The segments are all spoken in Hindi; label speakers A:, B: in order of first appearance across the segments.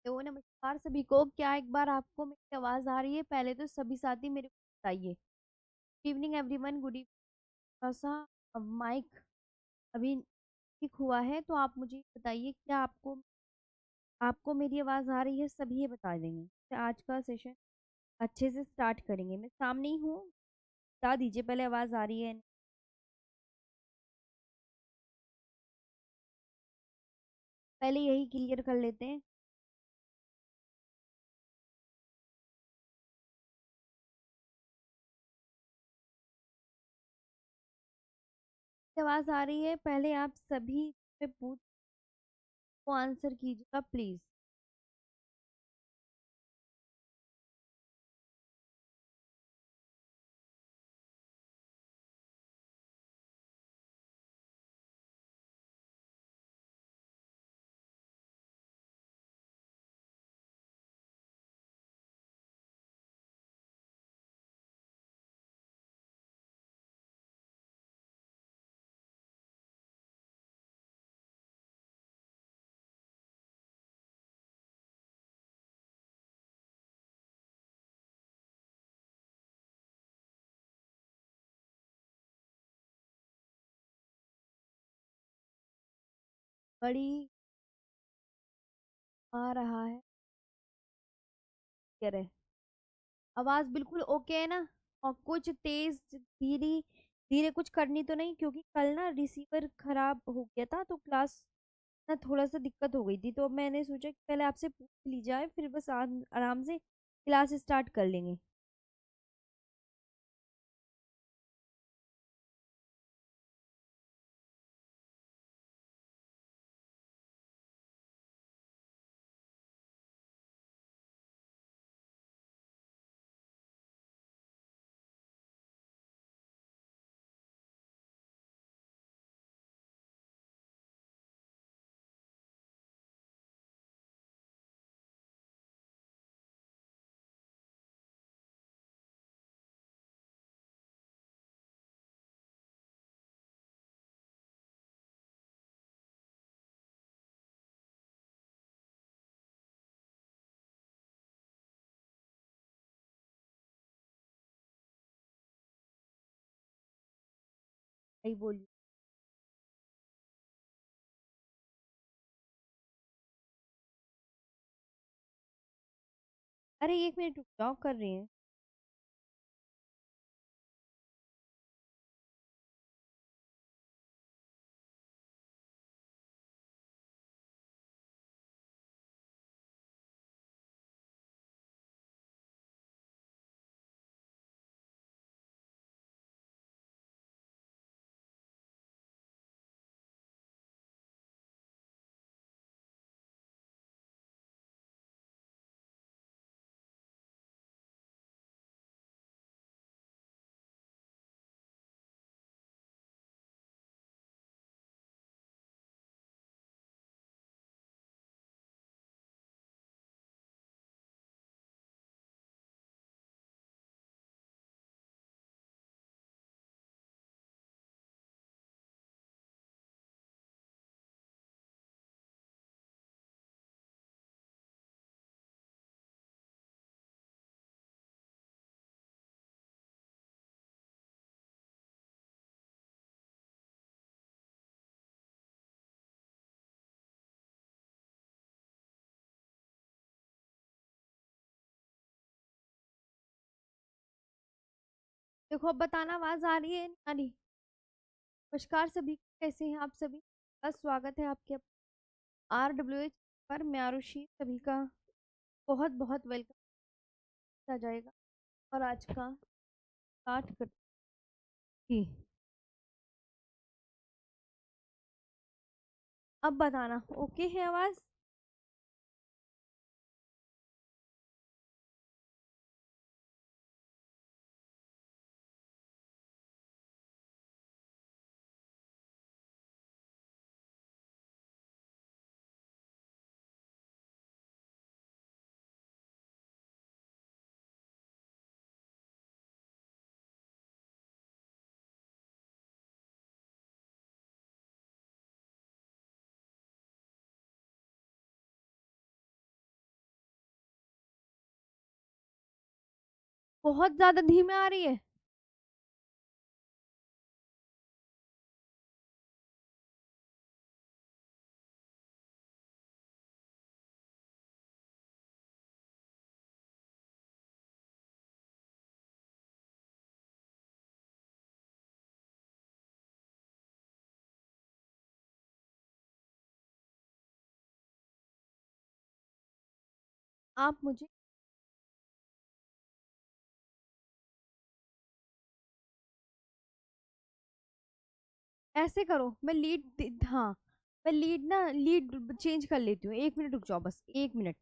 A: तो नमस्कार सभी को। क्या एक बार आपको मेरी आवाज आ रही है? पहले तो सभी साथी मेरे को बताइए। Good evening everyone, good evening. थोड़ा सा माइक अभी ठीक हुआ है तो आप मुझे बताइए, क्या आपको आपको मेरी आवाज आ रही है? सभी ये बता देंगे तो आज का सेशन अच्छे से स्टार्ट करेंगे। मैं सामने ही हूँ, बता दीजिए पहले आवाज आ रही है। पहले यही क्लियर कर लेते हैं। आवाज आ रही है? पहले आप सभी पे पूछ को आंसर कीजिएगा प्लीज। बड़ी आ रहा है, कह रहे आवाज बिल्कुल ओके है ना? और कुछ तेज धीरे धीरे कुछ करनी तो नहीं, क्योंकि कल ना रिसीवर खराब हो गया था तो क्लास ना थोड़ा सा दिक्कत हो गई थी, तो मैंने सोचा कि पहले आपसे पूछ ली जाए, फिर बस आराम से क्लास स्टार्ट कर लेंगे। सही बोलिए। अरे एक मिनट रुक जाओ, कर रही हैं। देखो अब बताना, आवाज आ रही है नहीं आ रही? नमस्कार सभी को, कैसे हैं आप सभी? बस स्वागत है आपके RWH पर। मैं आरुषि, सभी का बहुत बहुत वेलकम किया जाएगा। और आज का स्टार्ट करती। अब बताना ओके है आवाज? बहुत ज्यादा धीमे आ रही है। आप मुझे ऐसे करो, मैं लीड, हाँ, मैं लीड ना, लीड चेंज कर लेती हूँ। 1 मिनट रुक जाओ, बस 1 मिनट।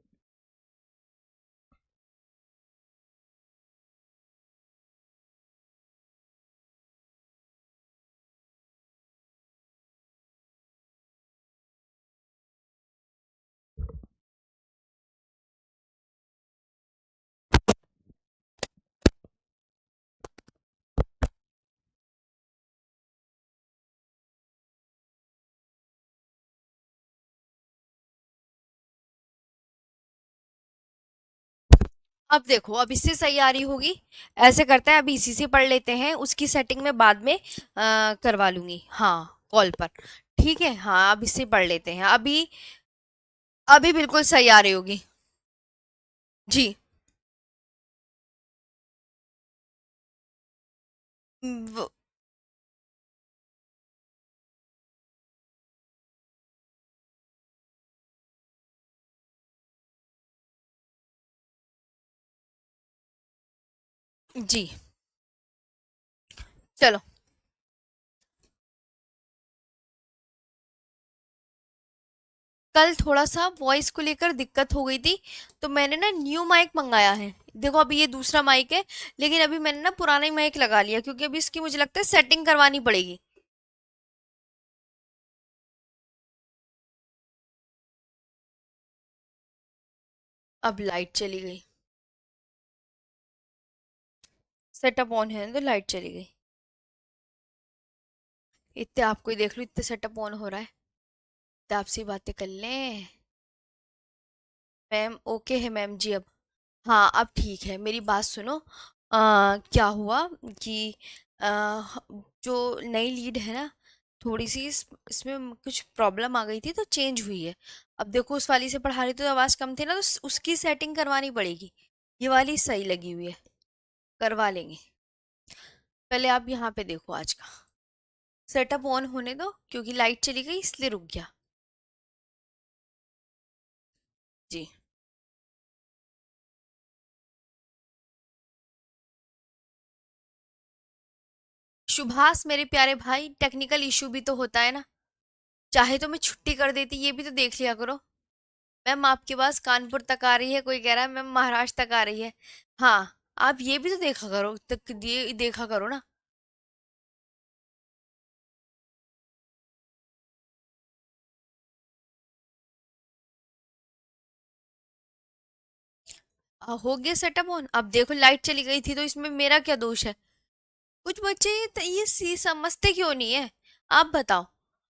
A: अब देखो, अब इससे सही आ रही होगी। ऐसे करते हैं, अभी इसी से पढ़ लेते हैं, उसकी सेटिंग में बाद में करवा लूंगी, हाँ, कॉल पर। ठीक है, हाँ, अब इससे पढ़ लेते हैं अभी। अभी बिल्कुल सही आ रही होगी। जी। वो- जी। चलो। कल थोड़ा सा वॉइस को लेकर दिक्कत हो गई थी, तो मैंने ना न्यू माइक मंगाया है। देखो, अभी ये दूसरा माइक है, लेकिन अभी मैंने ना पुराना ही माइक लगा लिया, क्योंकि अभी इसकी मुझे लगता है सेटिंग करवानी पड़ेगी। अब लाइट चली गई। सेटअप ऑन है तो लाइट चली गई। इतने आपको ही देख लो, इतने सेटअप ऑन हो रहा है, तो आपसे ही बातें कर लें। मैम ओके है मैम जी अब। हाँ, अब ठीक है, मेरी बात सुनो। क्या हुआ कि आ, जो नई लीड है ना, थोड़ी सी इसमें कुछ प्रॉब्लम आ गई थी, तो चेंज हुई है। अब देखो, उस वाली से पढ़ा रही तो आवाज़ कम थी ना, तो उसकी सेटिंग करवानी पड़ेगी। ये वाली सही लगी हुई है, करवा लेंगे। पहले आप यहाँ पे देखो, आज का सेटअप ऑन होने दो, क्योंकि लाइट चली गई इसलिए रुक गया। जी। सुभाष मेरे प्यारे भाई, टेक्निकल इशू भी तो होता है ना। चाहे तो मैं छुट्टी कर देती, ये भी तो देख लिया करो। मैम आपके पास कानपुर तक आ रही है, कोई कह रहा है मैम महाराष्ट्र तक आ रही है। हाँ, आप ये भी तो देखा करो, तक ये देखा करो ना। हो गया सेटअप ऑन। अब देखो, लाइट चली गई थी, तो इसमें मेरा क्या दोष है? कुछ बच्चे समझते क्यों नहीं है? आप बताओ।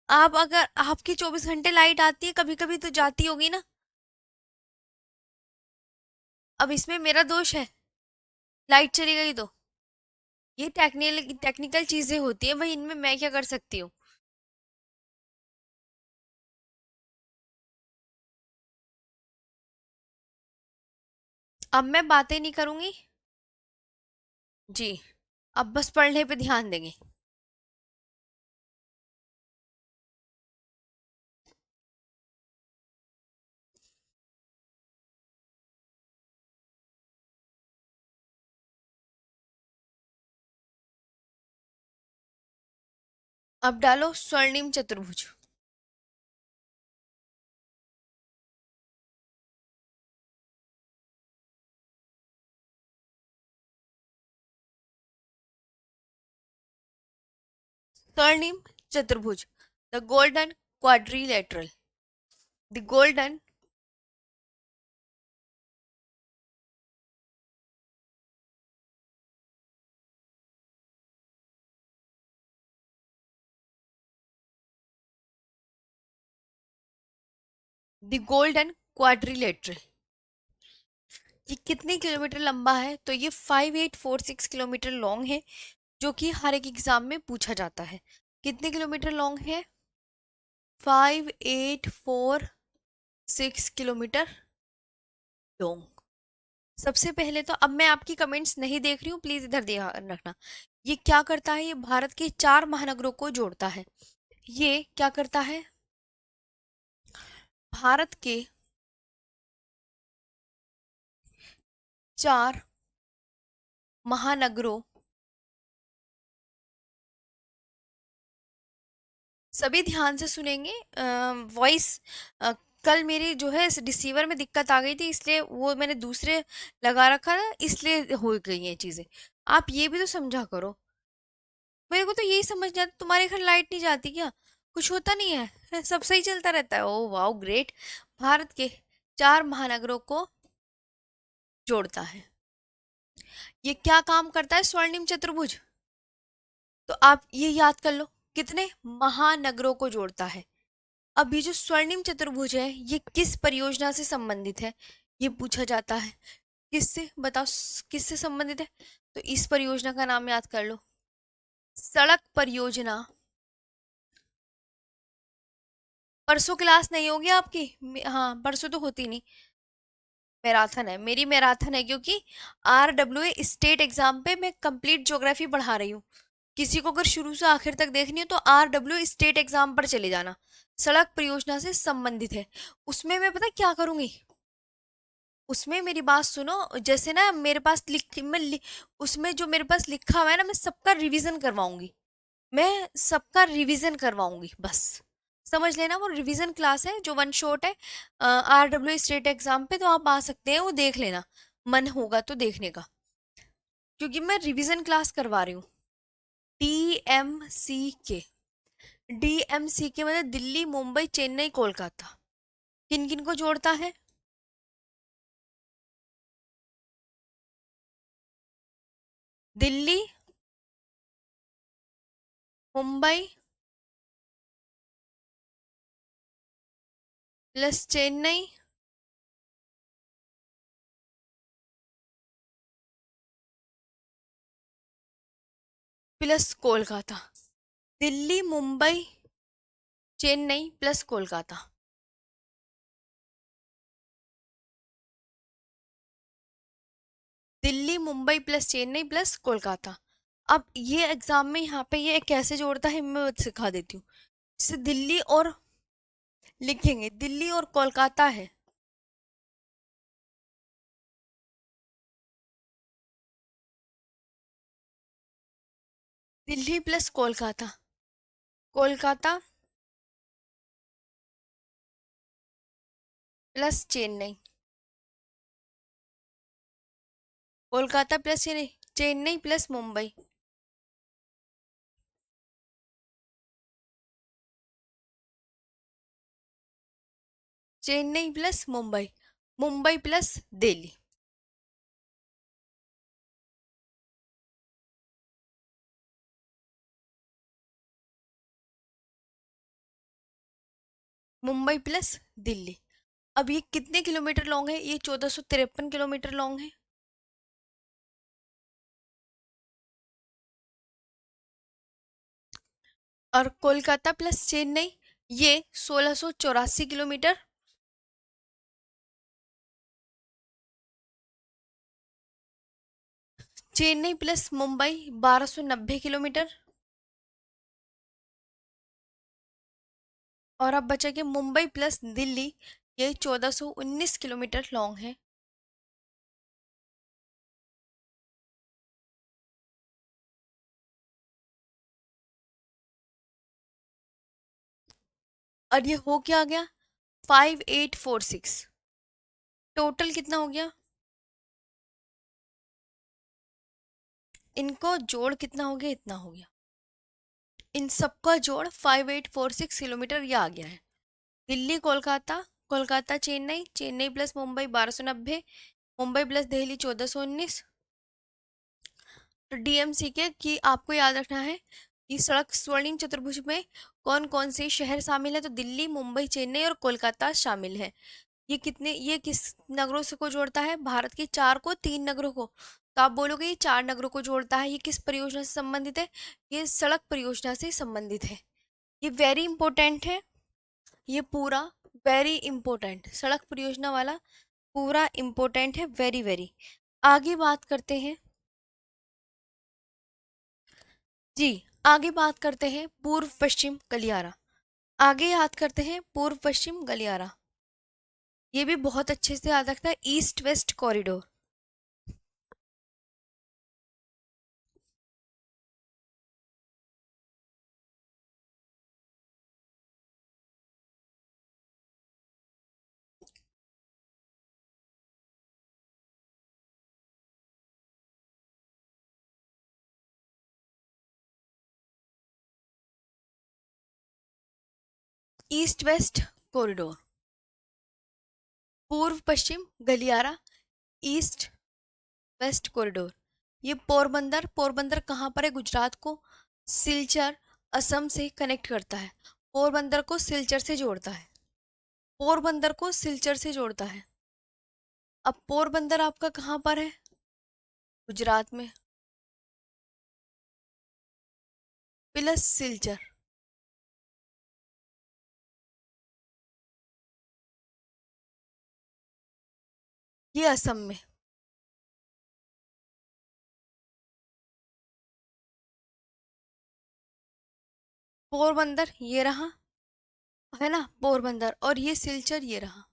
A: आप, अगर आपकी 24 घंटे लाइट आती है, कभी कभी तो जाती होगी ना। अब इसमें मेरा दोष है? लाइट चली गई तो ये टेक्निकल टेक्निकल चीजें होती है भाई, इनमें मैं क्या कर सकती हूँ? अब मैं बातें नहीं करूंगी। जी। अब बस पढ़ने पे ध्यान देंगे। अब डालो स्वर्णिम चतुर्भुज। स्वर्णिम चतुर्भुज, the golden quadrilateral, the golden, the golden quadrilateral.
B: ये कितने किलोमीटर लंबा है? तो ये 5846 किलोमीटर लॉन्ग है, जो कि हर एक एग्जाम में पूछा जाता है। कितने किलोमीटर लॉन्ग है? 5846 किलोमीटर लॉन्ग। सबसे पहले तो अब मैं आपकी कमेंट्स नहीं देख रही हूँ, प्लीज इधर ध्यान रखना। ये क्या करता है? ये भारत के 4 महानगरों को जोड़ता है। ये क्या करता है? भारत के 4 महानगरों, सभी ध्यान से सुनेंगे। वॉइस कल मेरी जो है रिसीवर में दिक्कत आ गई थी, इसलिए वो मैंने दूसरे लगा रखा था, इसलिए हो गई ये चीजें। आप ये भी तो समझा करो। मेरे को तो यही समझ नहीं आता, तुम्हारे घर लाइट नहीं जाती क्या? कुछ होता नहीं है? सब सही चलता रहता है? Oh wow great. भारत के 4 महानगरों को जोड़ता है। ये क्या काम करता है? स्वर्णिम चतुर्भुज। तो आप ये याद कर लो, कितने महानगरों को जोड़ता है। अब ये जो स्वर्णिम चतुर्भुज है, ये किस परियोजना से संबंधित है? ये पूछा जाता है। किससे बताओ, किससे संबंधित है? तो इस परियोजना का नाम याद कर लो, सड़क परियोजना। परसों क्लास नहीं होगी आपकी? हाँ, परसों तो होती नहीं। मैराथन है, मेरी मैराथन है, क्योंकि RWA स्टेट एग्जाम पे मैं कंप्लीट ज्योग्राफी पढ़ा रही हूँ। किसी को अगर शुरू से आखिर तक देखनी हो तो RWA स्टेट एग्जाम पर चले जाना। सड़क परियोजना से संबंधित है। उसमें मैं पता क्या करूंगी? उसमें मेरी बात सुनो, जैसे ना मेरे पास उसमें जो मेरे पास लिखा हुआ है ना, मैं सबका रिवीजन करवाऊंगी। मैं सबका रिवीजन करवाऊंगी बस। समझ लेना, वो रिवीजन क्लास है जो वन शॉट है। RWA स्टेट एग्जाम पे तो आप आ सकते हैं, वो देख लेना, मन होगा तो देखने का, क्योंकि मैं रिवीजन क्लास करवा रही हूँ। DMCK। DMCK मतलब दिल्ली, मुंबई, चेन्नई, कोलकाता। किन किन को जोड़ता है? Delhi, Mumbai plus Chennai plus Kolkata. Delhi, Mumbai, Chennai plus Kolkata. Delhi, Mumbai plus Chennai plus Kolkata. अब ये एग्जाम में यहाँ पे ये कैसे जोड़ता है मैं सिखा देती हूँ। जैसे दिल्ली और, लिखेंगे दिल्ली और कोलकाता है। Delhi plus Kolkata, Kolkata plus Chennai, Kolkata plus Chennai, Chennai plus Mumbai. Chennai plus Mumbai, Mumbai plus Delhi. Mumbai plus Delhi. अब ये कितने किलोमीटर लॉन्ग है? ये 1453 किलोमीटर लॉन्ग है। और कोलकाता प्लस चेन्नई, ये 1684 kilometre. Chennai plus Mumbai 1290 kilometre. और अब बचा कि मुंबई प्लस दिल्ली, ये 1419 किलोमीटर लॉन्ग है। और ये हो क्या गया? 5846। टोटल कितना हो गया? इनको जोड़ कितना हो गया? इतना हो गया। इन सबका जोड़ 5846 किलोमीटर ये आ गया है। Delhi Kolkata, Kolkata Chennai, Chennai plus Mumbai 1290, Mumbai plus Delhi 1419। तो DMC के कि आपको याद रखना है कि सड़क स्वर्णिम चतुर्भुज में कौन कौन से शहर शामिल है? तो दिल्ली, मुंबई, चेन्नई और कोलकाता शामिल है। ये किस नगरों से को जोड़ता है? भारत के 4 को 3 नगरों को। तो आप बोलोगे ये 4 नगरों को जोड़ता है। ये किस परियोजना से संबंधित है? ये सड़क परियोजना से संबंधित है। ये वेरी इंपॉर्टेंट है। ये पूरा वेरी इंपॉर्टेंट, सड़क परियोजना वाला पूरा इंपॉर्टेंट है, वेरी वेरी। आगे बात करते हैं जी। आगे बात करते हैं पूर्व पश्चिम गलियारा। आगे याद करते हैं पूर्व पश्चिम गलियारा। ये भी बहुत अच्छे से याद रखना है, east west corridor. East west corridor, पूर्व पश्चिम गलियारा, ईस्ट वेस्ट कॉरिडोर। ये पोरबंदर, पोरबंदर कहाँ पर है? गुजरात को सिलचर असम से कनेक्ट करता है। पोरबंदर को सिलचर से जोड़ता है। पोरबंदर को सिलचर से जोड़ता है। अब पोरबंदर आपका कहाँ पर है? गुजरात में, प्लस सिलचर ये असम में। पोरबंदर ये रहा, है ना, पोरबंदर, और ये सिलचर ये रहा।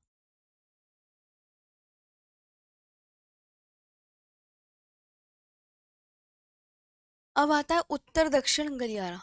B: अब आता है उत्तर दक्षिण गलियारा।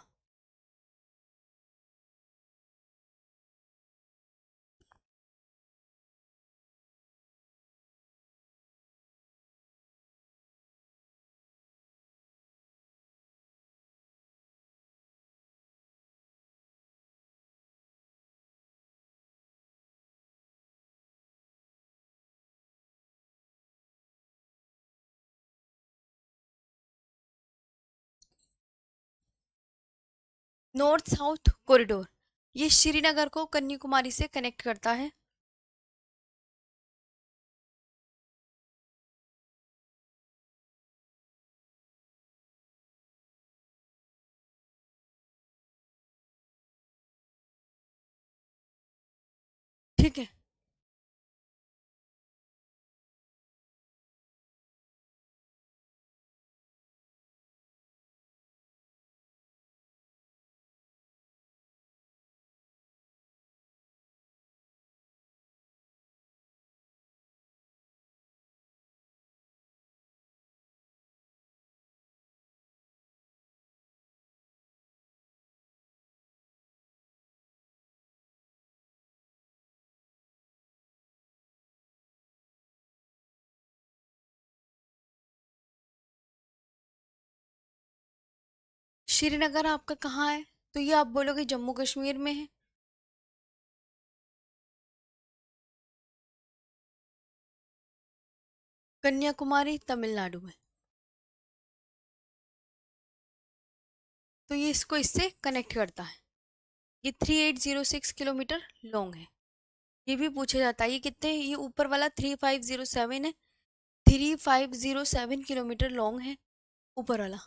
B: नॉर्थ साउथ कॉरिडोर, ये श्रीनगर को कन्याकुमारी से कनेक्ट करता है। ठीक है। श्रीनगर आपका कहाँ है? तो ये आप बोलोगे जम्मू कश्मीर में है। कन्याकुमारी तमिलनाडु में। तो ये इसको इससे कनेक्ट करता है। ये 3806 किलोमीटर लॉन्ग है। ये भी पूछा जाता है, ये कितने, ये ऊपर वाला 3507 है। 3507 किलोमीटर लॉन्ग है ऊपर वाला।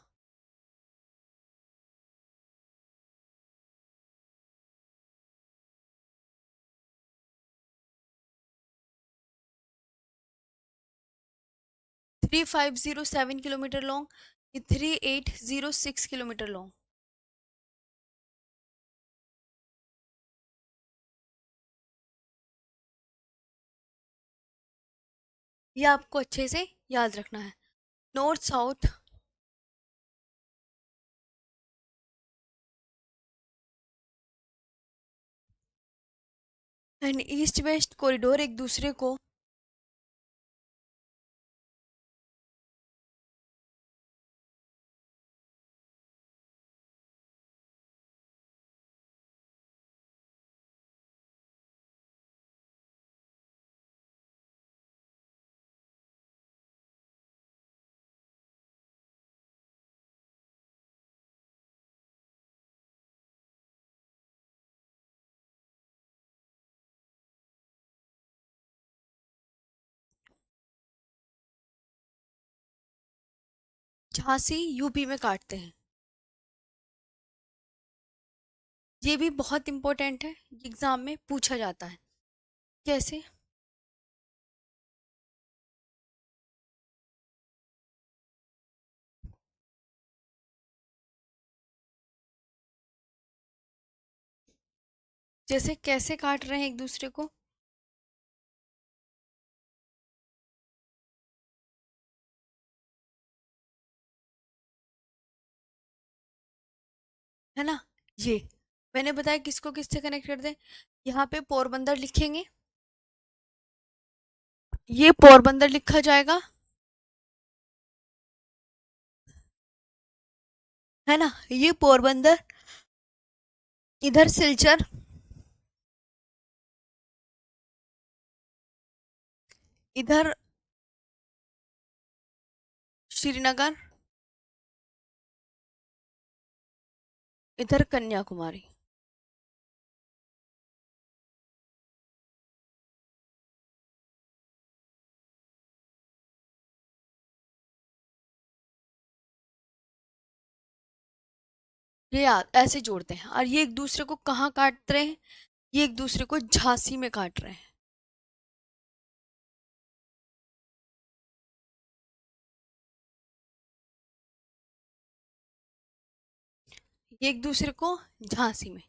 B: Three five zero seven kilometre long, ये 3806 किलोमीटर लॉन्ग। ये आपको अच्छे से याद रखना है। North south and east west corridor एक दूसरे को झांसी यूपी में काटते हैं। ये भी बहुत इंपॉर्टेंट है, एग्जाम में पूछा जाता है। कैसे? जैसे कैसे काट रहे हैं एक दूसरे को? है ना? ये मैंने बताया किसको किससे कनेक्ट कर दे। यहाँ पे पोरबंदर लिखेंगे, ये पोरबंदर लिखा जाएगा, है ना? ये पोरबंदर, इधर सिलचर, इधर श्रीनगर, इधर कन्याकुमारी। ये ऐसे जोड़ते हैं, और ये एक दूसरे को कहाँ काट रहे हैं? ये एक दूसरे को झांसी में काट रहे हैं। ये एक दूसरे को झांसी में।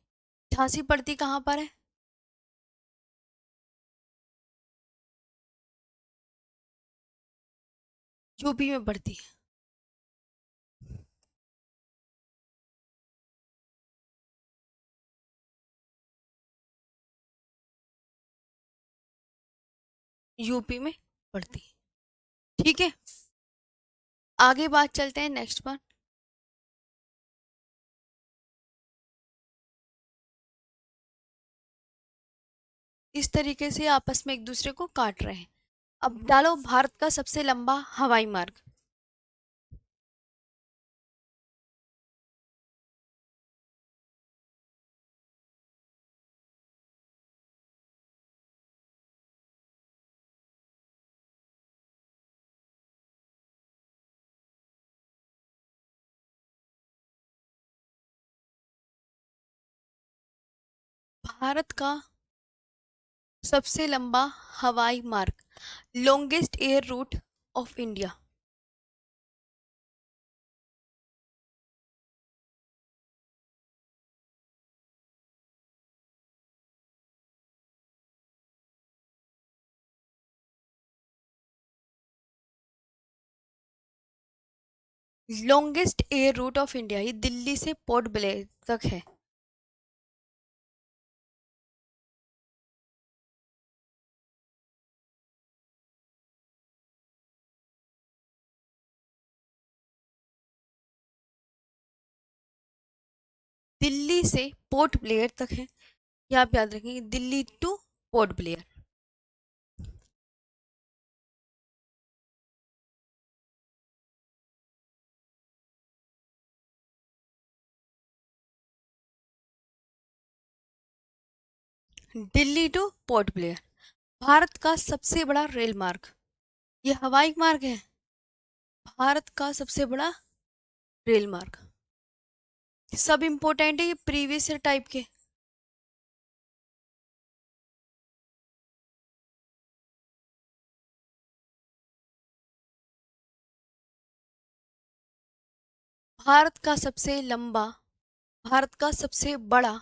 B: झांसी पड़ती कहाँ पर है? यूपी में पड़ती है। यूपी में पड़ती है। ठीक है, आगे बात चलते हैं नेक्स्ट पर। इस तरीके से आपस में एक दूसरे को काट रहे हैं। अब डालो भारत का सबसे लंबा हवाई मार्ग। भारत का सबसे लंबा हवाई मार्ग, longest air root of India. Longest air root of India, ये दिल्ली से पोर्ट ब्लेयर तक है। दिल्ली से पोर्ट ब्लेयर तक है, ये आप याद रखेंगे, Delhi two port Blair. Delhi two port Blair. Bharat का सबसे बड़ा रेल मार्ग, ये हवाई मार्ग है, भारत का सबसे बड़ा रेल मार्ग। सब इंपॉर्टेंट है, ये प्रीवियस ईयर टाइप के। भारत का सबसे लंबा, भारत का सबसे बड़ा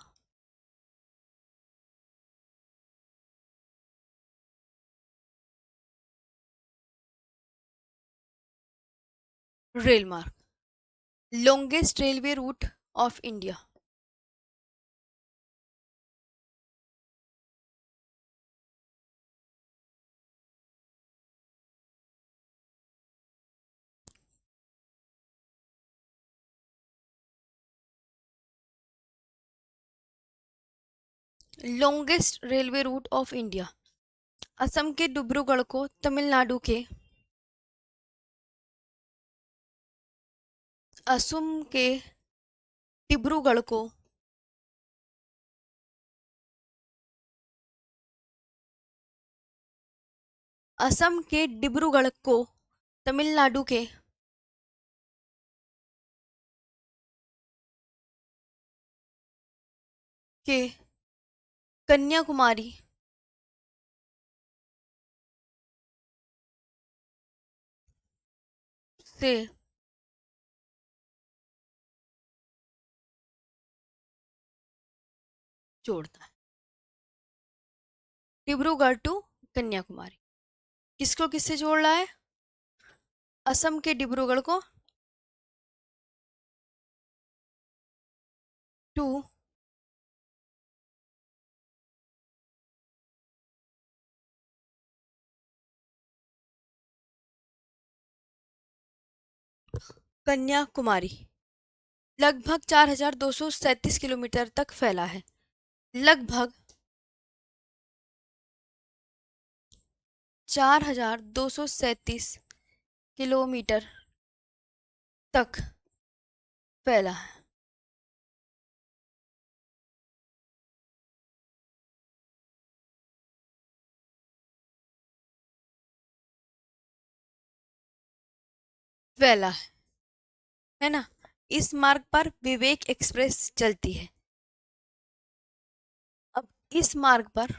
B: रेल मार्ग, longest railway route of India. Longest railway route of India, Assam के डिब्रूगढ़ को तमिलनाडु के, असम के डिब्रूगढ़ को असम के डिब्रूगढ़ को तमिलनाडु के के कन्याकुमारी से जोड़ता है। डिब्रूगढ़ टू कन्याकुमारी किसको किससे जोड़ रहा है? असम के डिब्रूगढ़ को टू कन्याकुमारी लगभग 4237 किलोमीटर तक फैला है। लगभग 4237 किलोमीटर तक फैला है। फैला है ना। इस मार्ग पर विवेक एक्सप्रेस चलती है। अब इस मार्ग पर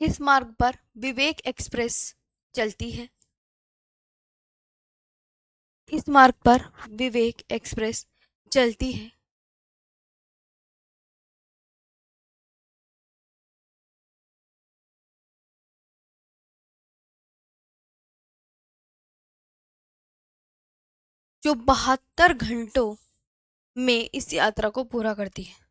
B: इस मार्ग पर विवेक एक्सप्रेस चलती है। इस मार्ग पर विवेक एक्सप्रेस चलती है। जो 72 घंटों में इस यात्रा को पूरा करती है।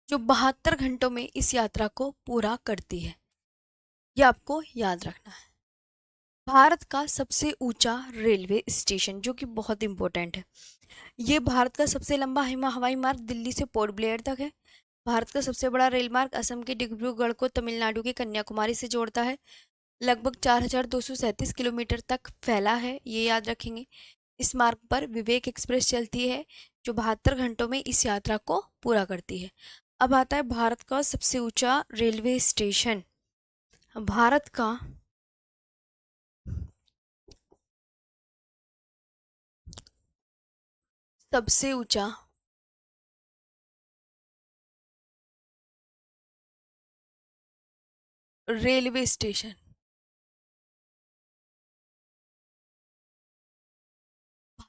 B: जो 72 घंटों में इस यात्रा को पूरा करती है। ये आपको याद रखना है। भारत का सबसे ऊंचा रेलवे स्टेशन जो कि बहुत इंपॉर्टेंट है। ये भारत का सबसे लंबा हवाई मार्ग दिल्ली से पोर्ट ब्लेयर तक है। भारत का सबसे बड़ा रेल मार्ग असम के डिब्रूगढ़ को तमिलनाडु के कन्याकुमारी से जोड़ता है। लगभग 4237 किलोमीटर तक फैला है, ये याद रखेंगे। इस मार्ग पर विवेक एक्सप्रेस चलती है जो 72 घंटों में इस यात्रा को पूरा करती है। अब आता है भारत का सबसे ऊंचा रेलवे स्टेशन। भारत का सबसे ऊंचा रेलवे स्टेशन।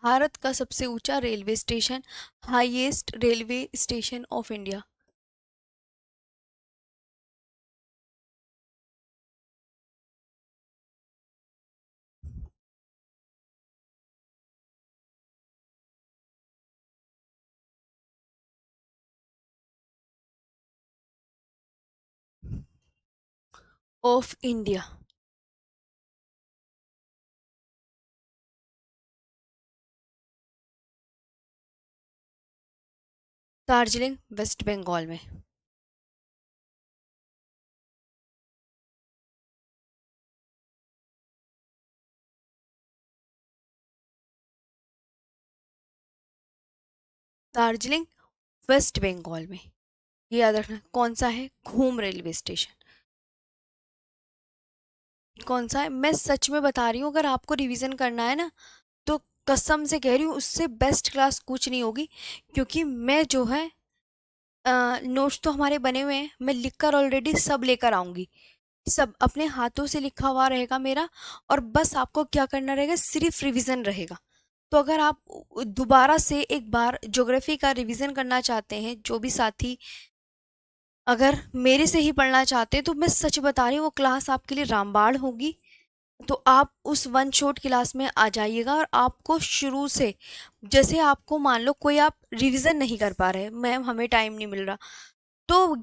B: भारत का सबसे ऊंचा railway station, highest railway station of India. Of India. Darjeeling West Bengal में। दार्जिलिंग वेस्ट बंगाल में, ये याद रखना। कौन सा है? घूम रेलवे स्टेशन। कौन सा है? मैं सच में बता रही हूँ, अगर आपको रिवीजन करना है ना तो कसम से कह रही हूँ उससे बेस्ट क्लास कुछ नहीं होगी। क्योंकि मैं जो है नोट्स तो हमारे बने हुए हैं, मैं लिख कर ऑलरेडी सब लेकर आऊंगी। सब अपने हाथों से लिखा हुआ रहेगा मेरा। और बस आपको क्या करना रहेगा, सिर्फ रिवीजन रहेगा। तो अगर आप दोबारा से एक बार ज्योग्राफी का रिवीजन करना चाहते हैं, जो भी साथी अगर मेरे से ही पढ़ना चाहते हैं, तो मैं सच बता रही हूँ वो क्लास आपके लिए रामबाण होगी। तो आप उस वन शॉट क्लास में आ जाइएगा और आपको शुरू से, जैसे आपको मान लो कोई आप रिवीजन नहीं कर पा रहे, मैम हमें टाइम नहीं मिल रहा, तो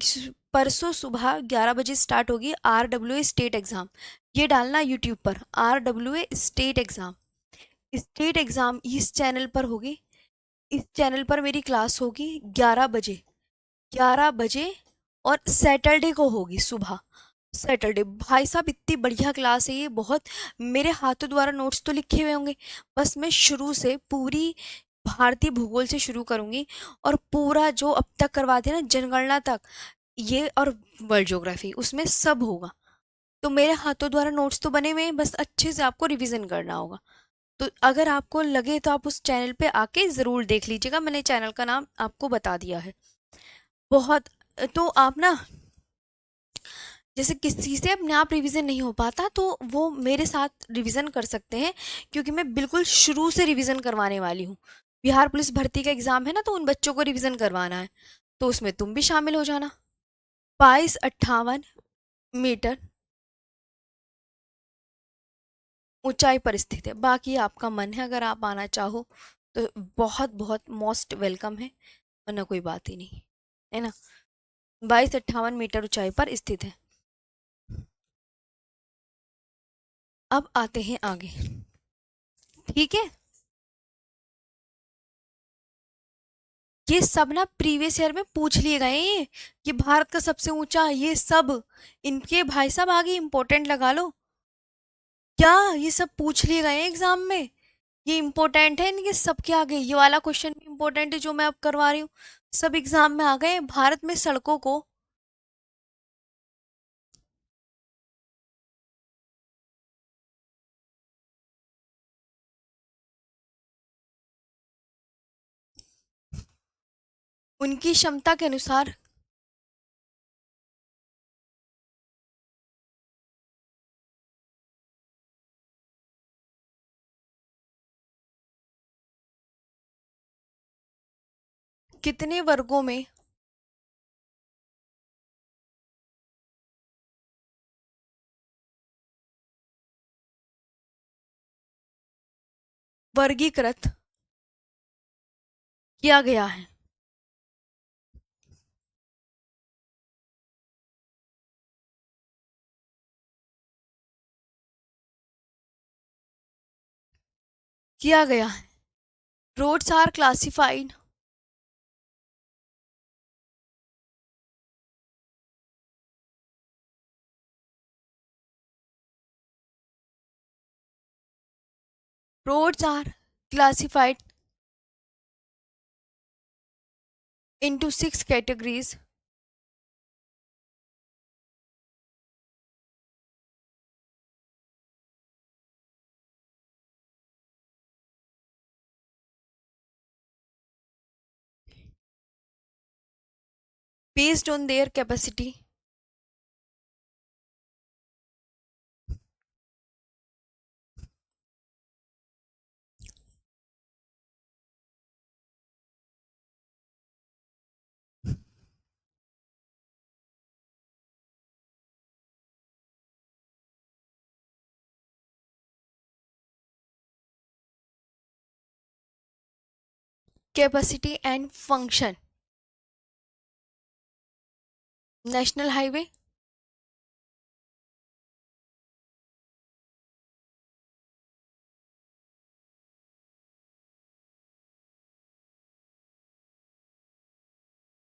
B: परसों सुबह 11 बजे स्टार्ट होगी RWA स्टेट एग्ज़ाम। ये डालना यूट्यूब पर RWA state exam. State exam इस चैनल पर होगी। इस चैनल पर मेरी क्लास होगी 11 बजे, 11 बजे। और सैटरडे को होगी सुबह। सैटरडे भाई साहब इतनी बढ़िया क्लास है ये, बहुत। मेरे हाथों द्वारा नोट्स तो लिखे हुए होंगे। बस मैं शुरू से पूरी भारतीय भूगोल से शुरू करूंगी, और पूरा जो अब तक करवाते हैं ना, जनगणना तक, ये और वर्ल्ड ज्योग्राफी, उसमें सब होगा। तो मेरे हाथों द्वारा नोट्स तो बने हुए हैं, बस अच्छे से आपको रिवीजन करना होगा। तो अगर आपको लगे तो आप उस चैनल पे आके ज़रूर देख लीजिएगा, मैंने चैनल का नाम आपको बता दिया है। बहुत। तो आप ना, जैसे किसी से अपने आप रिवीजन नहीं हो पाता तो वो मेरे साथ रिवीजन कर सकते हैं, क्योंकि मैं बिल्कुल शुरू से रिवीजन करवाने वाली हूँ। बिहार पुलिस भर्ती का एग्जाम है ना, तो उन बच्चों को रिवीजन करवाना है, तो उसमें तुम भी शामिल हो जाना। 2258 मीटर ऊंचाई पर स्थित है। बाकी आपका मन है, अगर आप आना चाहो तो बहुत बहुत मोस्ट वेलकम है, वरना कोई बात ही नहीं, है ना। 2258 मीटर ऊंचाई पर स्थित है। अब आते हैं आगे। ठीक है। ये सब ना प्रीवियस ईयर में पूछ लिए गए हैं, ये भारत का सबसे ऊंचा, ये सब इनके भाई साहब आगे इंपॉर्टेंट लगा लो। क्या ये सब पूछ लिए गए हैं एग्जाम में? ये इंपॉर्टेंट है इनके सबके आगे, ये वाला क्वेश्चन भी इंपॉर्टेंट है जो मैं अब करवा रही हूँ। सब एग्जाम में आ गए हैं। भारत में सड़कों को, उनकी क्षमता के अनुसार कितने वर्गों में वर्गीकृत किया गया है? किया गया है। Roads are classified. Roads are classified into 6 categories: based on their capacity. Capacity and function. National highway,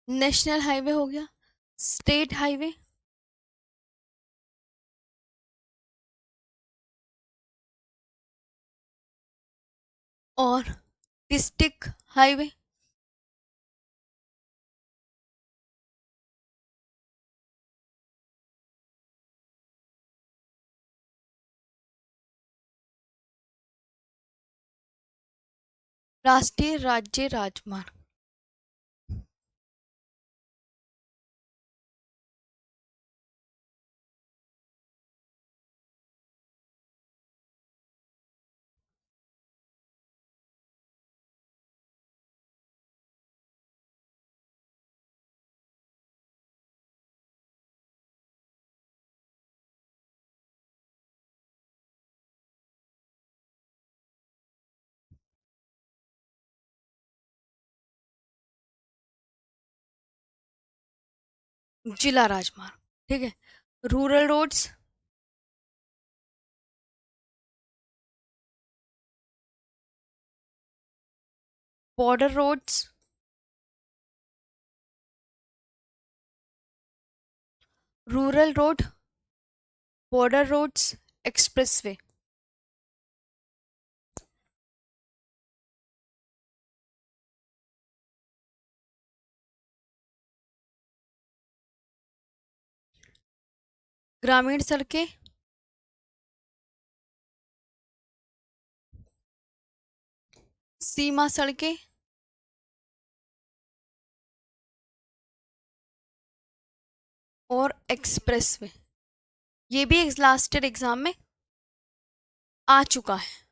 B: national highway हो गया। स्टेट हाईवे, और डिस्ट्रिक्ट हाईवे। राष्ट्रीय राज्य राजमार्ग। जिला राजमार्ग। ठीक है। Rural roads, border roads, rural road, border roads, expressway. ग्रामीण सड़कें, सीमा सड़कें, और एक्सप्रेसवे। ये भी लास्ट ईयर एग्जाम में आ चुका है।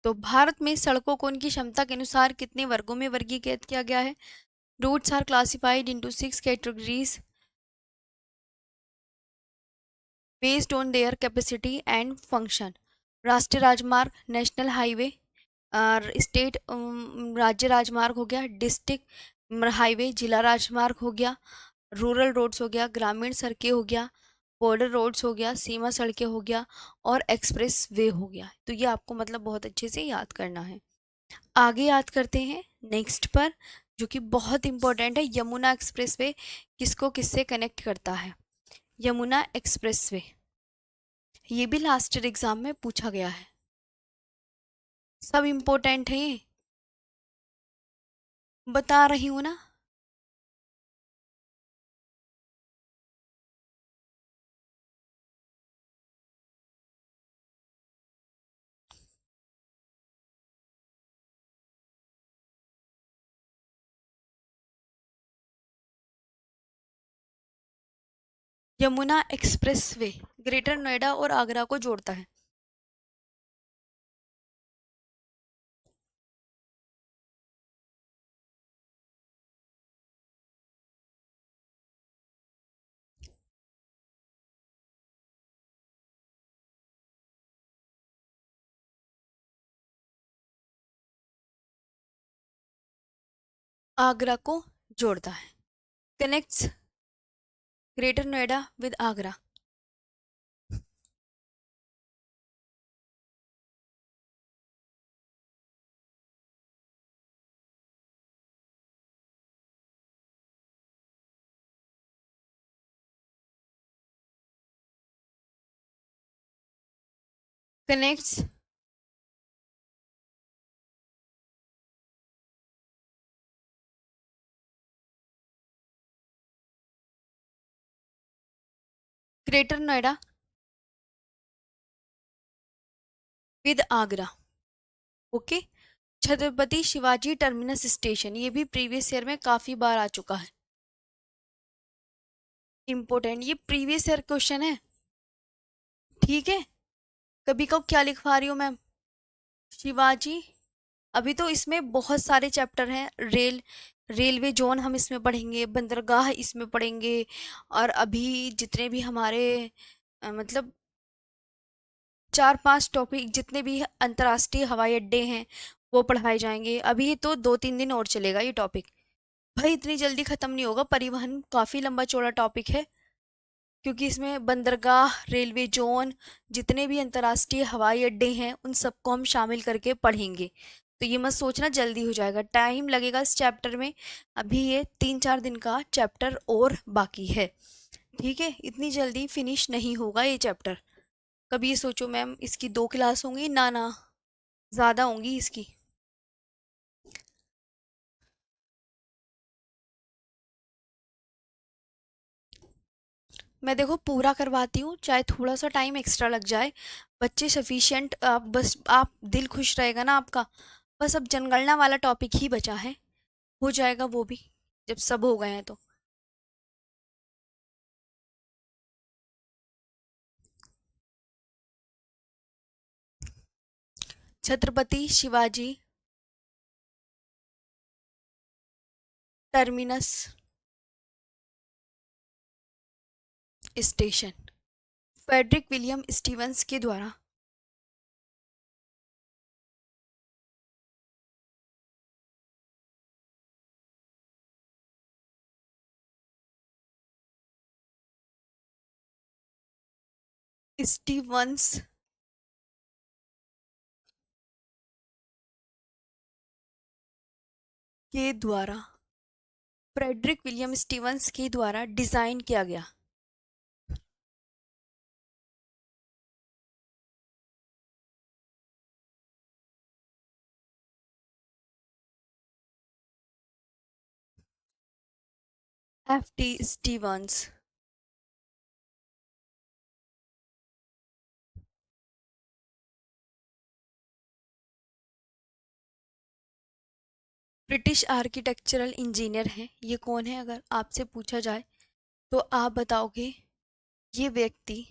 B: तो भारत में सड़कों को उनकी क्षमता के अनुसार कितने वर्गों में वर्गीकृत किया गया है? Routes are classified into 6 categories based on their capacity and function. राष्ट्रीय राजमार्ग, नेशनल हाईवे, स्टेट राज्य राजमार्ग हो गया, डिस्ट्रिक्ट हाईवे जिला राजमार्ग हो गया, रूरल रोड्स हो गया, ग्रामीण सड़कें हो गया, बॉर्डर रोड्स हो गया, सीमा सड़कें हो गया, और एक्सप्रेस वे हो गया। तो ये आपको मतलब बहुत अच्छे से याद करना है। आगे याद करते हैं नेक्स्ट पर, जो कि बहुत इंपॉर्टेंट है। यमुना एक्सप्रेसवे किसको किससे कनेक्ट करता है? यमुना एक्सप्रेसवे, ये भी लास्ट ईयर एग्जाम में पूछा गया है। सब इंपॉर्टेंट है ये, बता रही हूँ ना। यमुना एक्सप्रेसवे ग्रेटर नोएडा और आगरा को जोड़ता है। आगरा को जोड़ता है, connects greater Noida with Agra. Connects greater Noida with Agra. Okay. Chhatrapati Shivaji terminus station, ये भी प्रीवियस ईयर में काफी बार आ चुका है। इंपॉर्टेंट, ये प्रीवियस ईयर क्वेश्चन है। ठीक है। कभी को क्या लिखवा रही हूँ मैम? शिवाजी। अभी तो इसमें बहुत सारे चैप्टर हैं। रेलवे जोन हम इसमें पढ़ेंगे, बंदरगाह इसमें पढ़ेंगे, और अभी जितने भी हमारे मतलब 4-5 टॉपिक जितने भी अंतर्राष्ट्रीय हवाई अड्डे हैं वो पढ़ाए जाएंगे। अभी तो 2-3 दिन और चलेगा ये टॉपिक। भाई इतनी जल्दी खत्म नहीं होगा, परिवहन काफी लंबा चौड़ा टॉपिक है, क्योंकि इसमें बंदरगाह, रेलवे जोन, जितने भी अंतर्राष्ट्रीय हवाई अड्डे हैं उन सबको हम शामिल करके पढ़ेंगे। तो ये मत सोचना जल्दी हो जाएगा, टाइम लगेगा इस चैप्टर में। अभी ये 3-4 दिन का चैप्टर और बाकी है। ठीक है, इतनी जल्दी फिनिश नहीं होगा ये चैप्टर। कभी ये सोचो मैम इसकी 2 क्लास होंगी, ना ना, ज़्यादा होंगी इसकी। मैं देखो पूरा करवाती हूँ, चाहे थोड़ा सा टाइम एक्स्ट्रा लग जाए। बच्चे सफिशिएंट, आप बस आप दिल खुश रहेगा ना आपका। बस अब जनगणना वाला टॉपिक ही बचा है, हो जाएगा वो भी जब सब हो गए हैं तो। Chhatrapati Shivaji terminus station Frederick William Stevens के द्वारा स्टीवंस के द्वारा, फ्रेडरिक विलियम स्टीवंस के द्वारा डिजाइन किया गया। FT Stevens. British architectural engineer हैं। ये कौन है अगर आपसे पूछा जाए तो आप बताओगे ये व्यक्ति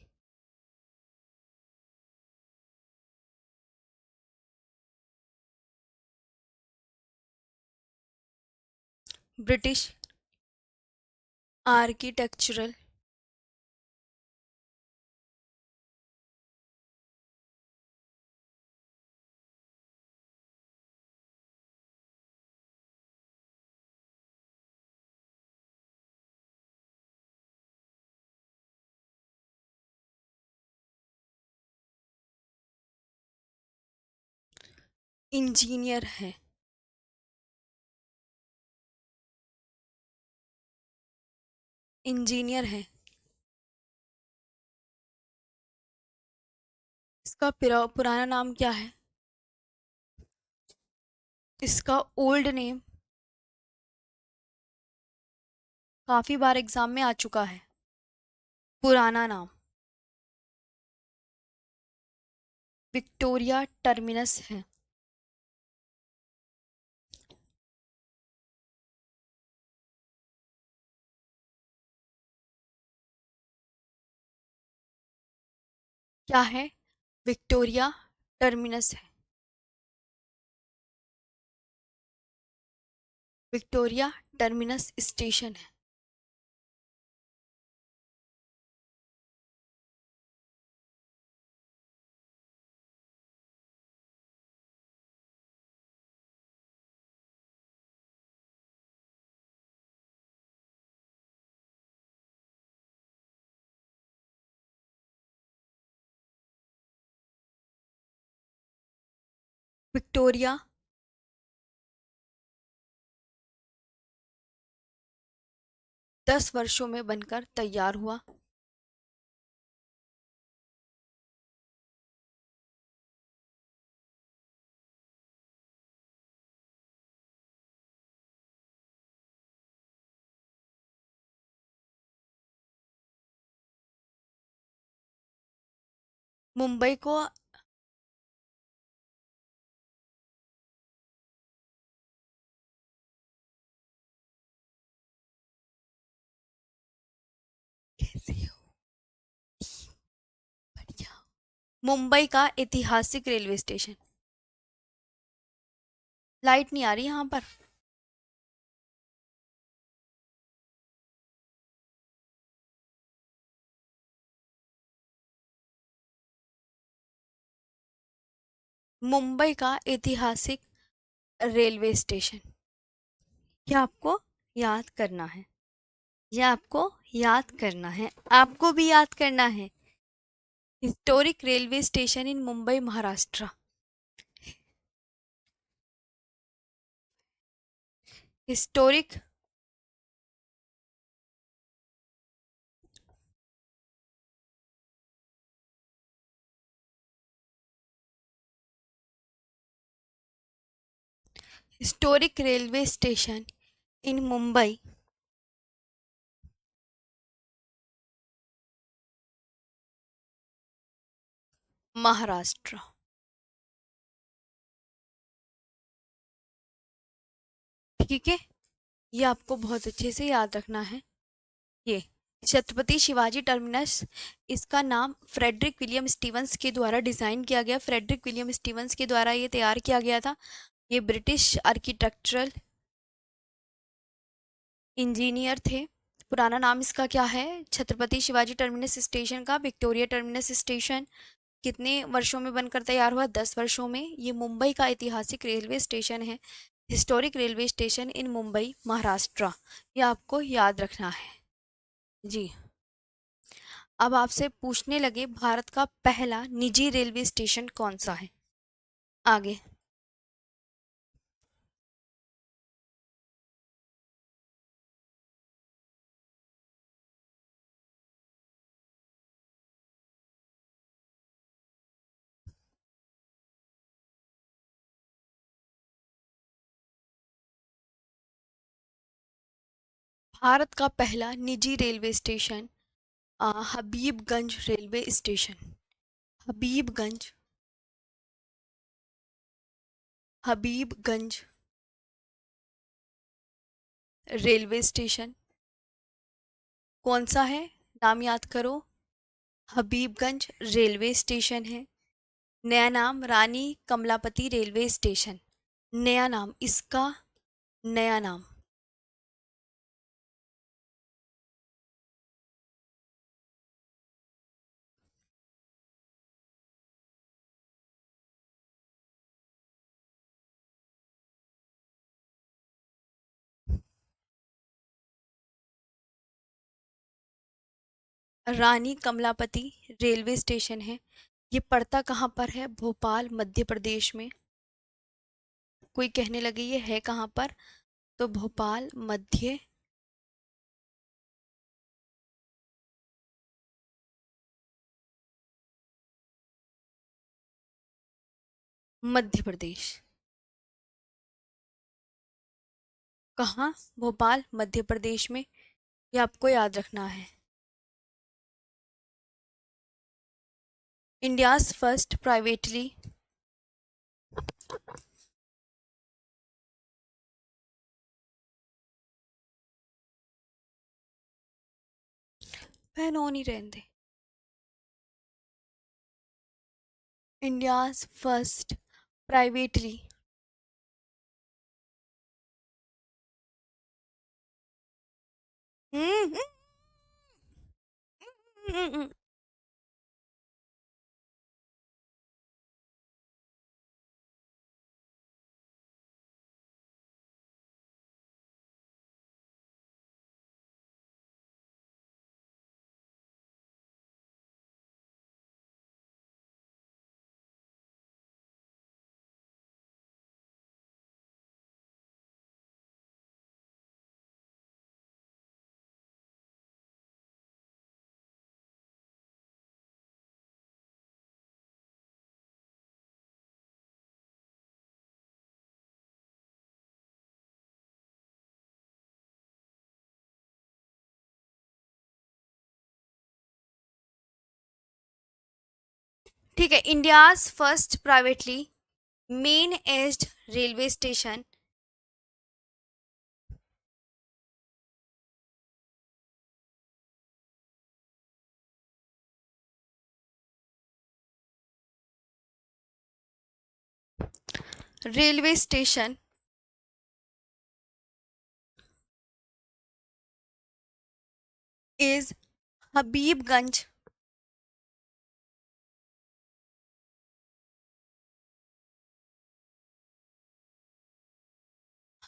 B: ब्रिटिश आर्किटेक्चरल इंजीनियर है। इंजीनियर है। इसका पुराना नाम क्या है? इसका ओल्ड नेम काफी बार एग्जाम में आ चुका है। पुराना नाम विक्टोरिया टर्मिनस है। क्या है? विक्टोरिया टर्मिनस है। विक्टोरिया टर्मिनस स्टेशन है। विक्टोरिया 10 वर्षों में बनकर तैयार हुआ। मुंबई को कैसे हो? बढ़िया। मुंबई का ऐतिहासिक रेलवे स्टेशन। लाइट नहीं आ रही यहाँ पर। मुंबई का ऐतिहासिक रेलवे स्टेशन। ये आपको याद करना है। ये आपको याद करना है। आपको भी याद करना है। हिस्टोरिक रेलवे स्टेशन इन Mumbai Maharashtra. Historic historic railway station इन मुंबई महाराष्ट्र। ठीक है, ये आपको बहुत अच्छे से याद रखना है। ये छत्रपति शिवाजी टर्मिनस, इसका नाम फ्रेडरिक विलियम स्टीवंस के द्वारा डिजाइन किया गया। फ्रेडरिक विलियम स्टीवंस के द्वारा ये तैयार किया गया था। ये ब्रिटिश आर्किटेक्चरल इंजीनियर थे। पुराना नाम इसका क्या है? छत्रपति शिवाजी टर्मिनस स्टेशन का विक्टोरिया टर्मिनस स्टेशन कितने वर्षों में बनकर तैयार हुआ? 10 वर्षों में। ये मुंबई का ऐतिहासिक रेलवे स्टेशन है। हिस्टोरिक रेलवे स्टेशन इन मुंबई महाराष्ट्र। ये आपको याद रखना है जी। अब आपसे पूछने लगे भारत का पहला निजी रेलवे स्टेशन कौन सा है। आगे। भारत का पहला निजी railway station Habibganj railway station. Habibganj. Habibganj railway station कौन सा है, नाम याद करो। हबीबगंज रेलवे स्टेशन है। नया नाम रानी कमलापति रेलवे स्टेशन। नया नाम इसका, नया नाम। रानी कमलापति रेलवे स्टेशन है। ये पड़ता कहाँ पर है, भोपाल मध्य प्रदेश में। कोई कहने लगे ये है कहाँ पर, तो भोपाल मध्य मध्य प्रदेश। कहाँ, भोपाल मध्य प्रदेश में। ये आपको याद रखना है। इंडियाज फर्स्ट प्राइवेटली पहन हो नहीं रहते। इंडियाज फर्स्ट प्राइवेटली ठीक है। India's first privately main aged railway station railway station is Habibganj.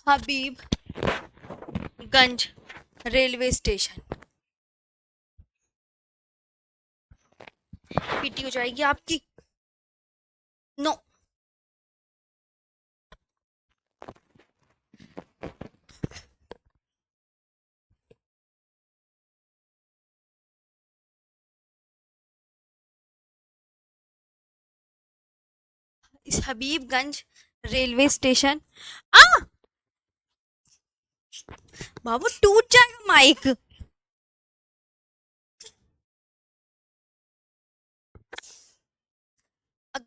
B: Habibganj railway station. PT हो जाएगी आपकी। नो। इस हबीबगंज रेलवे स्टेशन आ बाबू टूट जाएगा माइक।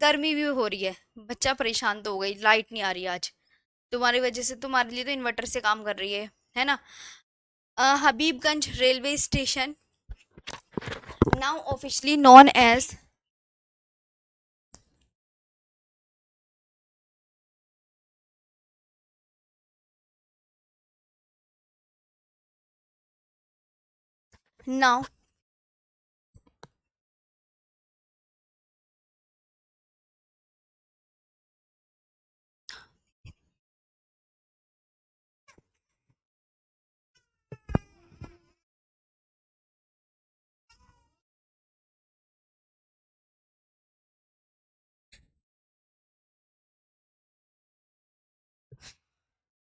B: गर्मी भी हो रही है, बच्चा परेशान तो हो गई, लाइट नहीं आ रही आज तुम्हारी वजह से। तुम्हारे लिए तो इन्वर्टर से काम कर रही है ना। Habibganj railway station now officially known as now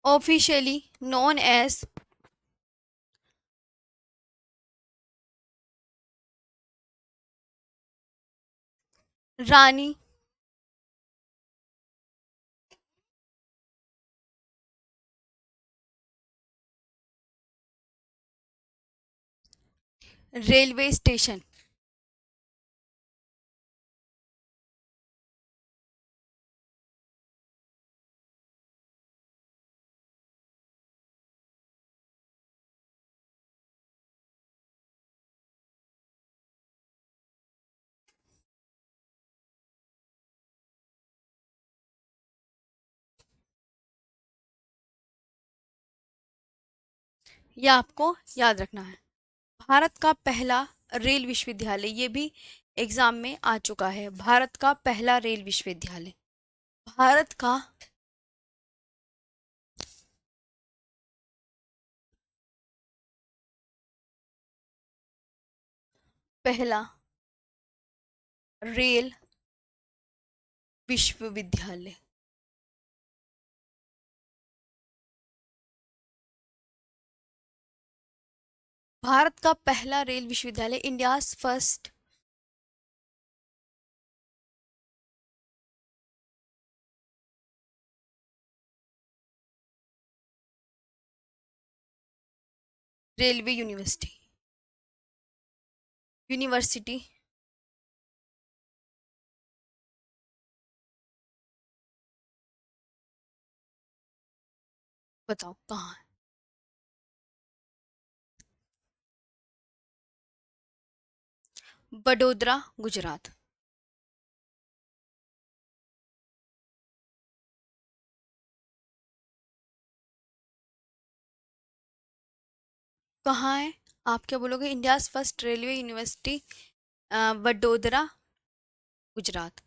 B: officially known as Rani railway station. यह आपको याद रखना है। भारत का पहला रेल विश्वविद्यालय, ये भी एग्जाम में आ चुका है। भारत का पहला रेल विश्वविद्यालय, भारत का पहला रेल विश्वविद्यालय। भारत का पहला रेल विश्वविद्यालय, India's first railway university, university. बताओ कहाँ है? बड़ोदरा, गुजरात। कहाँ है? आप क्या बोलोगे? India's first railway university, Vadodara, Gujarat.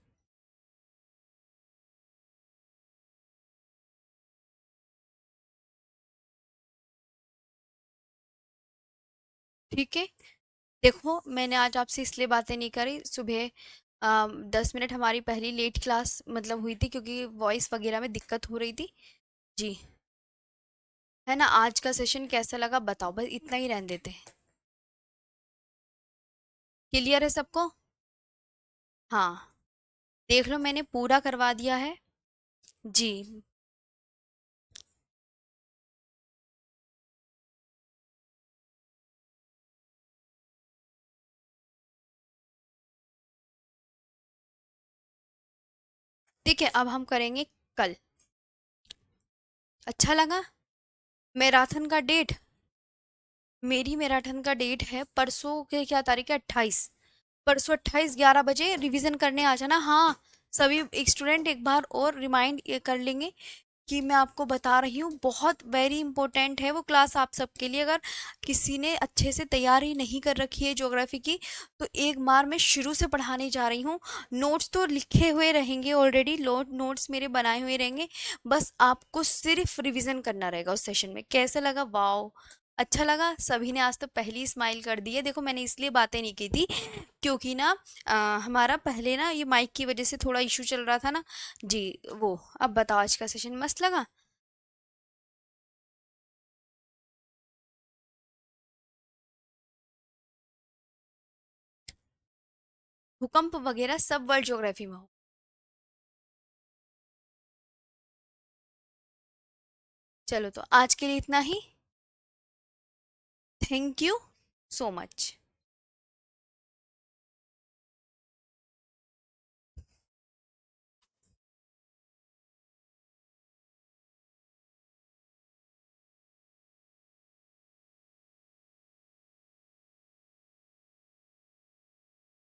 B: ठीक है। देखो, मैंने आज आपसे इसलिए बातें नहीं करी सुबह। 10 मिनट हमारी पहली लेट क्लास मतलब हुई थी, क्योंकि वॉइस वगैरह में दिक्कत हो रही थी। जी। है ना? आज का सेशन कैसा लगा बताओ, बस इतना ही रहने देते हैं। क्लियर है सबको? हाँ, देख लो मैंने पूरा करवा दिया है। जी। ठीक है, अब हम करेंगे कल। अच्छा लगा? मैराथन का डेट, मेरी मैराथन का डेट है परसों के, क्या तारीख है? 28। परसों 28 11 बजे रिवीजन करने आ जाना। हाँ, सभी स्टूडेंट एक बार और रिमाइंड ये कर लेंगे कि मैं आपको बता रही हूँ, बहुत वेरी इंपॉर्टेंट है वो क्लास आप सबके लिए। अगर किसी ने अच्छे से तैयारी नहीं कर रखी है ज्योग्राफी की, तो एक बार मैं शुरू से पढ़ाने जा रही हूँ। नोट्स तो लिखे हुए रहेंगे ऑलरेडी, नोट्स मेरे बनाए हुए रहेंगे। बस आपको सिर्फ रिवीजन करना रहेगा उस सेशन में। कैसा लगा? वाओ, अच्छा लगा? सभी ने आज तो पहली स्माइल कर दी है। देखो, मैंने इसलिए बातें नहीं की थी क्योंकि ना हमारा पहले ना ये माइक की वजह से थोड़ा इशू चल रहा था ना। जी। वो, अब बताओ, आज का सेशन मस्त लगा? भूकंप वगैरह सब वर्ल्ड ज्योग्राफी में हो। चलो, तो आज के लिए इतना ही। Thank you so much.